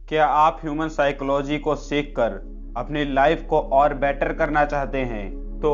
क्या आप human psychology को सीखकर अपनी लाइफ को और बेटर करना चाहते हैं? तो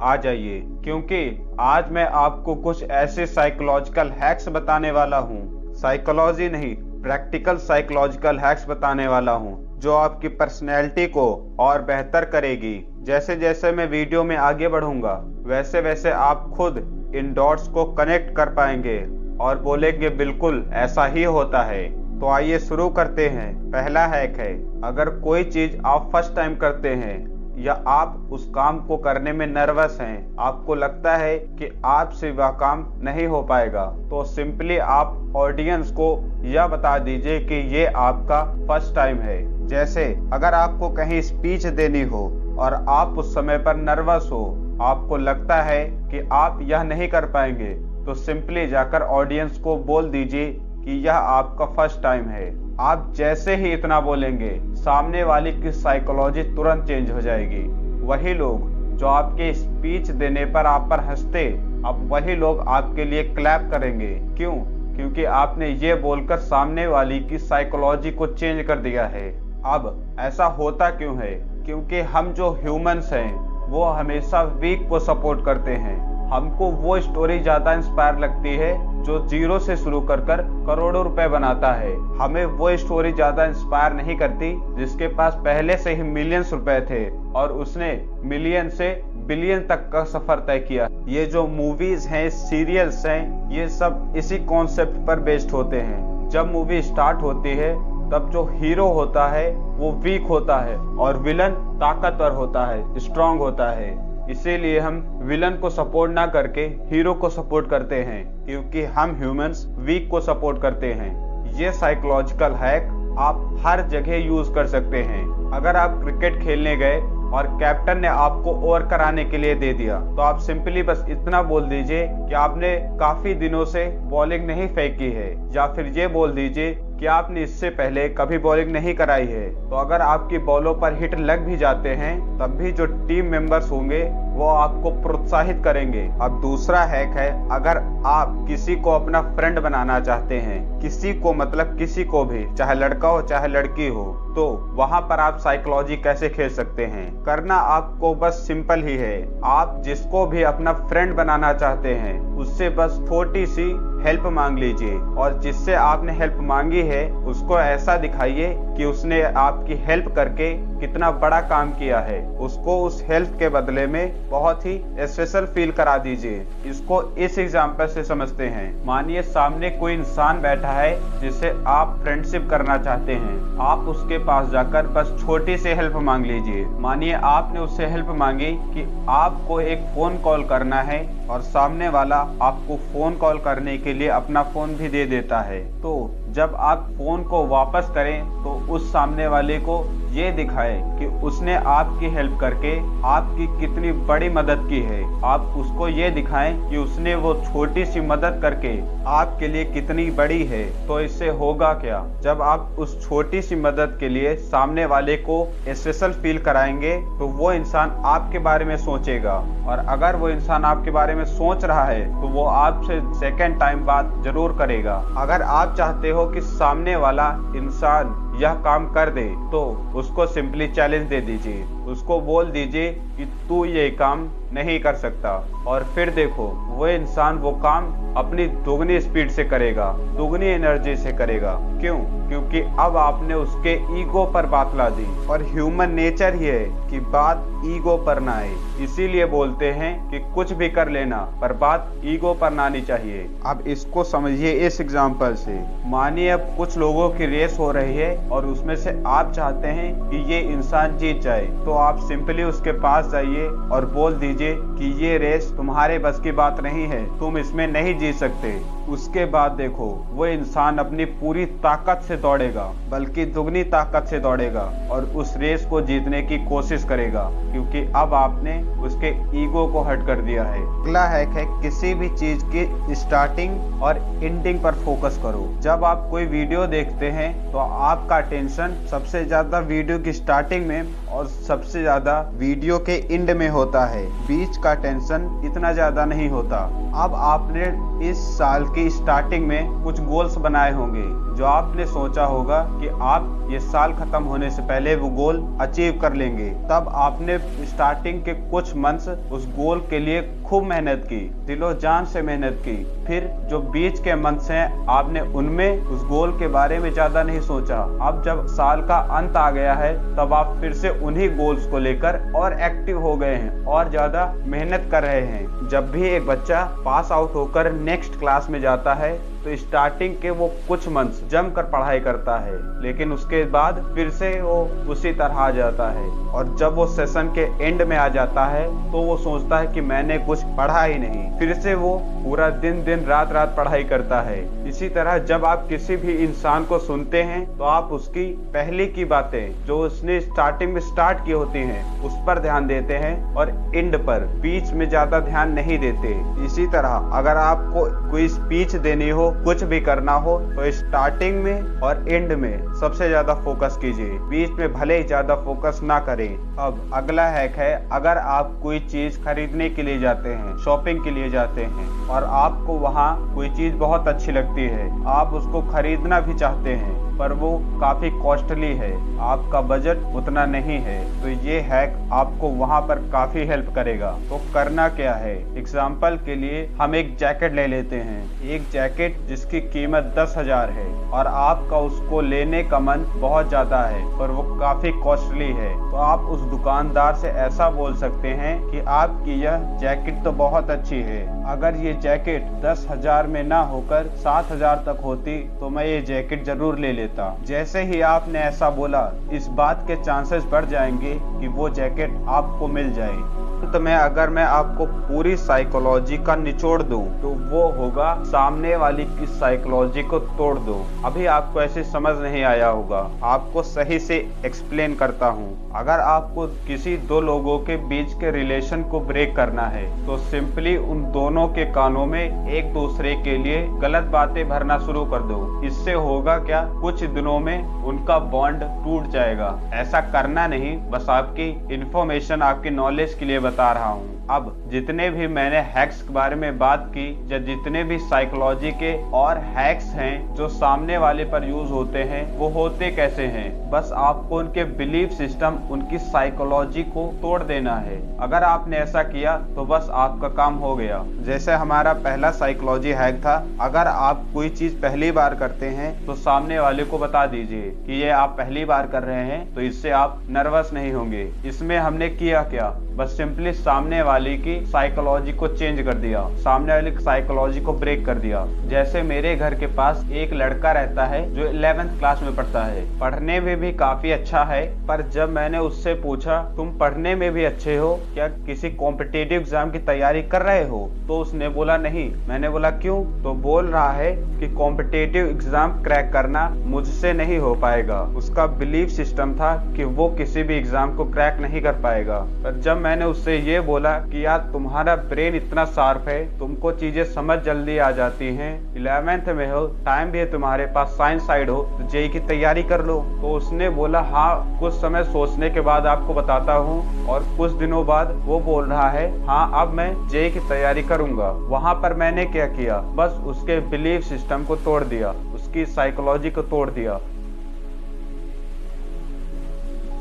आ जाइए, क्योंकि आज मैं आपको कुछ ऐसे साइकोलॉजिकल हैक्स बताने वाला हूँ। साइकोलॉजी नहीं, प्रैक्टिकल साइकोलॉजिकल हैक्स बताने वाला हूँ जो आपकी पर्सनैलिटी को और बेहतर करेगी। जैसे जैसे मैं वीडियो में आगे बढ़ूंगा वैसे वैसे आप खुद इन डॉट्स को कनेक्ट कर पाएंगे और बोलेंगे बिल्कुल ऐसा ही होता है। तो आइए शुरू करते हैं। पहला हैक है, अगर कोई चीज आप फर्स्ट टाइम करते हैं या आप उस काम को करने में नर्वस हैं, आपको लगता है कि आपसे वह काम नहीं हो पाएगा, तो सिंपली आप ऑडियंस को यह बता दीजिए कि ये आपका फर्स्ट टाइम है। जैसे अगर आपको कहीं स्पीच देनी हो और आप उस समय पर नर्वस हो, आपको लगता है कि आप यह नहीं कर पाएंगे, तो सिंपली जाकर ऑडियंस को बोल दीजिए कि यह आपका फर्स्ट टाइम है। आप जैसे ही इतना बोलेंगे, सामने वाले की साइकोलॉजी तुरंत चेंज हो जाएगी। वही लोग जो आपके स्पीच देने पर आप पर हंसते, अब वही लोग आपके लिए क्लैप करेंगे। क्यों? क्योंकि आपने ये बोलकर सामने वाली की साइकोलॉजी को चेंज कर दिया है। अब ऐसा होता क्यों है? क्योंकि हम जो ह्यूमंस हैं वो हमेशा वीक को सपोर्ट करते हैं। हमको वो स्टोरी ज्यादा इंस्पायर लगती है जो जीरो से शुरू कर करोड़ों रुपए बनाता है। हमें वो स्टोरी ज्यादा इंस्पायर नहीं करती जिसके पास पहले से ही मिलियंस रुपए थे और उसने मिलियन से बिलियन तक का सफर तय किया। ये जो मूवीज हैं, सीरियल्स हैं, ये सब इसी कॉन्सेप्ट पर बेस्ड होते हैं। जब मूवी स्टार्ट होती है तब जो हीरो होता है वो वीक होता है और विलन ताकतवर होता है, स्ट्रांग होता है। इसीलिए हम विलन को सपोर्ट ना करके हीरो को सपोर्ट करते हैं, क्योंकि हम ह्यूमंस वीक को सपोर्ट करते हैं। ये साइकोलॉजिकल हैक आप हर जगह यूज कर सकते हैं। अगर आप क्रिकेट खेलने गए और कैप्टन ने आपको ओवर कराने के लिए दे दिया, तो आप सिंपली बस इतना बोल दीजिए कि आपने काफी दिनों से बॉलिंग नहीं फेंकी है, या फिर ये बोल दीजिए कि आपने इससे पहले कभी बॉलिंग नहीं कराई है। तो अगर आपकी बॉलों पर हिट लग भी जाते हैं, तब भी जो टीम मेंबर्स होंगे वो आपको प्रोत्साहित करेंगे। अब दूसरा हैक है, अगर आप किसी को अपना फ्रेंड बनाना चाहते हैं, किसी को मतलब किसी को भी, चाहे लड़का हो चाहे लड़की हो, तो वहां पर आप साइकोलॉजी कैसे खेल सकते हैं? करना आपको बस सिंपल ही है। आप जिसको भी अपना फ्रेंड बनाना चाहते हैं उससे बस छोटी सी हेल्प मांग लीजिए, और जिससे आपने हेल्प मांगी है उसको ऐसा दिखाइए कि उसने आपकी हेल्प करके कितना बड़ा काम किया है। उसको उस हेल्प के बदले में बहुत ही स्पेशल फील करा दीजिए। इसको इस एग्जांपल से समझते हैं। मानिए सामने कोई इंसान बैठा है जिससे आप फ्रेंडशिप करना चाहते हैं। आप उसके पास जाकर बस छोटी सी हेल्प मांग लीजिए। मानिए आपने उससे हेल्प मांगी कि आपको एक फोन कॉल करना है और सामने वाला आपको फोन कॉल करने के लिए अपना फोन भी दे देता है। तो जब आप फोन को वापस करें तो उस सामने वाले को ये दिखाए कि उसने आपकी हेल्प करके आपकी कितनी बड़ी मदद की है। आप उसको ये दिखाएं कि उसने वो छोटी सी मदद करके आपके लिए कितनी बड़ी है। तो इससे होगा क्या? जब आप उस छोटी सी मदद के लिए सामने वाले को स्पेशल फील कराएंगे तो वो इंसान आपके बारे में सोचेगा, और अगर वो इंसान आपके बारे में सोच रहा है तो वो आपसे सेकंड टाइम बात जरूर करेगा। अगर आप चाहते हो कि सामने वाला इंसान यह काम कर दे, तो उसको सिंपली चैलेंज दे दीजिए। उसको बोल दीजिए कि तू ये काम नहीं कर सकता, और फिर देखो वो इंसान वो काम अपनी दोगुनी स्पीड से करेगा, दोगुनी एनर्जी से करेगा। क्यों? क्योंकि अब आपने उसके ईगो पर बात ला दी, और ह्यूमन नेचर ही है कि बात ईगो पर ना आए। इसीलिए बोलते हैं कि कुछ भी कर लेना पर बात ईगो पर ना आनी चाहिए। अब इसको समझिए इस एग्जांपल से। मानिए अब कुछ लोगों की रेस हो रही है और उसमें से आप चाहते हैं कि ये इंसान जीत जाए, तो आप सिंपली उसके पास जाइए और बोल दीजिए कि ये रेस तुम्हारे बस की बात नहीं है, तुम इसमें नहीं जीत सकते। उसके बाद देखो वो इंसान अपनी पूरी ताकत से दौड़ेगा, बल्कि दुगनी ताकत से दौड़ेगा और उस रेस को जीतने की कोशिश करेगा, क्योंकि अब आपने उसके ईगो को हट कर दिया है। अगला हैक है, किसी भी चीज की स्टार्टिंग और एंडिंग पर फोकस करो। जब आप कोई वीडियो देखते हैं तो आपका टेंशन सबसे ज्यादा वीडियो की स्टार्टिंग में और सबसे ज्यादा वीडियो के एंड में होता है। बीच का टेंशन इतना ज्यादा नहीं होता। अब आपने इस साल की स्टार्टिंग में कुछ गोल्स बनाए होंगे, जो आपने सोचा होगा कि आप ये साल खत्म होने से पहले वो गोल अचीव कर लेंगे। तब आपने स्टार्टिंग के कुछ मंथ्स उस गोल के लिए खूब मेहनत की, दिलो जान से मेहनत की। फिर जो बीच के मंथ्स हैं आपने उनमें उस गोल के बारे में ज्यादा नहीं सोचा। अब जब साल का अंत आ गया है तब आप फिर से उन्हीं गोल्स को लेकर और एक्टिव हो गए हैं और ज्यादा मेहनत कर रहे हैं। जब भी एक बच्चा पास आउट होकर नेक्स्ट क्लास में जाता है तो स्टार्टिंग के वो कुछ मंथ्स जमकर पढ़ाई करता है, लेकिन उसके बाद फिर से वो उसी तरह आ जाता है और जब वो सेशन के एंड में आ जाता है तो वो सोचता है कि मैंने कुछ पढ़ा ही नहीं। फिर से वो पूरा दिन दिन रात रात पढ़ाई करता है। इसी तरह जब आप किसी भी इंसान को सुनते हैं तो आप उसकी पहले की बातें जो उसने स्टार्टिंग में स्टार्ट की होती हैं उस पर ध्यान देते हैं और एंड पर, बीच में ज्यादा ध्यान नहीं देते। इसी तरह अगर आपको कोई स्पीच देनी हो, कुछ भी करना हो, तो स्टार्टिंग में और एंड में सबसे ज्यादा फोकस कीजिए, बीच में भले ही ज्यादा फोकस ना करें। अब अगला हैक है, अगर आप कोई चीज खरीदने के लिए जाते हैं, शॉपिंग के लिए जाते हैं और आपको वहाँ कोई चीज बहुत अच्छी लगती है, आप उसको खरीदना भी चाहते हैं पर वो काफी कॉस्टली है, आपका बजट उतना नहीं है, तो ये हैक आपको वहाँ पर काफी हेल्प करेगा। तो करना क्या है, एग्जाम्पल के लिए हम एक जैकेट ले लेते हैं, एक जैकेट जिसकी कीमत 10,000 है और आपका उसको लेने का मन बहुत ज्यादा है पर वो काफी कॉस्टली है, तो आप उस दुकानदार से ऐसा बोल सकते हैं कि आपकी यह जैकेट तो बहुत अच्छी है, अगर ये जैकेट 10,000 में ना होकर 7,000 तक होती तो मैं ये जैकेट जरूर ले लेता। जैसे ही आपने ऐसा बोला, इस बात के चांसेस बढ़ जाएंगे कि वो जैकेट आपको मिल जाए। तो अगर मैं आपको पूरी साइकोलॉजी का निचोड़ दूं तो वो होगा सामने वाली की साइकोलॉजी को तोड़ दो। अभी आपको ऐसे समझ नहीं आया होगा, आपको सही से एक्सप्लेन करता हूँ। अगर आपको किसी दो लोगों के बीच के रिलेशन को ब्रेक करना है तो सिंपली उन दोनों के कानों में एक दूसरे के लिए गलत बातें भरना शुरू कर दो। इससे होगा क्या, कुछ दिनों में उनका बॉन्ड टूट जाएगा। ऐसा करना नहीं, बस आपकी इंफॉर्मेशन, आपकी नॉलेज के लिए बता रहा हूँ। अब जितने भी मैंने हैक्स के बारे में बात की या जितने भी साइकोलॉजी के और हैक्स हैं जो सामने वाले पर यूज होते हैं, वो होते कैसे हैं, बस आपको उनके बिलीफ सिस्टम, उनकी साइकोलॉजी को तोड़ देना है। अगर आपने ऐसा किया तो बस आपका काम हो गया। जैसे हमारा पहला साइकोलॉजी हैक था, अगर आप कोई चीज पहली बार करते हैं तो सामने वाले को बता दीजिए कि ये आप पहली बार कर रहे हैं, तो इससे आप नर्वस नहीं होंगे। इसमें हमने किया क्या, बस सिंपली सामने वाले की साइकोलॉजी को चेंज कर दिया, सामने वाले की साइकोलॉजी को ब्रेक कर दिया। जैसे मेरे घर के पास एक लड़का रहता है जो 11th क्लास में पढ़ता है, पढ़ने में भी काफी अच्छा है, पर जब मैंने उससे पूछा तुम पढ़ने में भी अच्छे हो, क्या किसी कॉम्पिटिटिव एग्जाम की तैयारी कर रहे हो, तो उसने बोला नहीं। मैंने बोला क्यों, तो बोल रहा है कि कॉम्पिटिटिव एग्जाम क्रैक करना मुझसे नहीं हो पाएगा। उसका बिलीफ सिस्टम था कि वो किसी भी एग्जाम को क्रैक नहीं कर पाएगा। पर जब मैंने उससे ये बोला कि यार तुम्हारा ब्रेन इतना शार्प है, तुमको चीजें समझ जल्दी आ जाती हैं, 11th में हो, टाइम भी है तुम्हारे पास, साइंस साइड हो, तो जेई की तैयारी कर लो। तो उसने बोला हाँ, कुछ समय सोचने के बाद आपको बताता हूँ, और कुछ दिनों बाद वो बोल रहा है हाँ अब मैं जेई की तैयारी करूंगा। वहां पर मैंने क्या किया, बस उसके बिलीफ सिस्टम को तोड़ दिया, उसकी साइकोलॉजी को तोड़ दिया।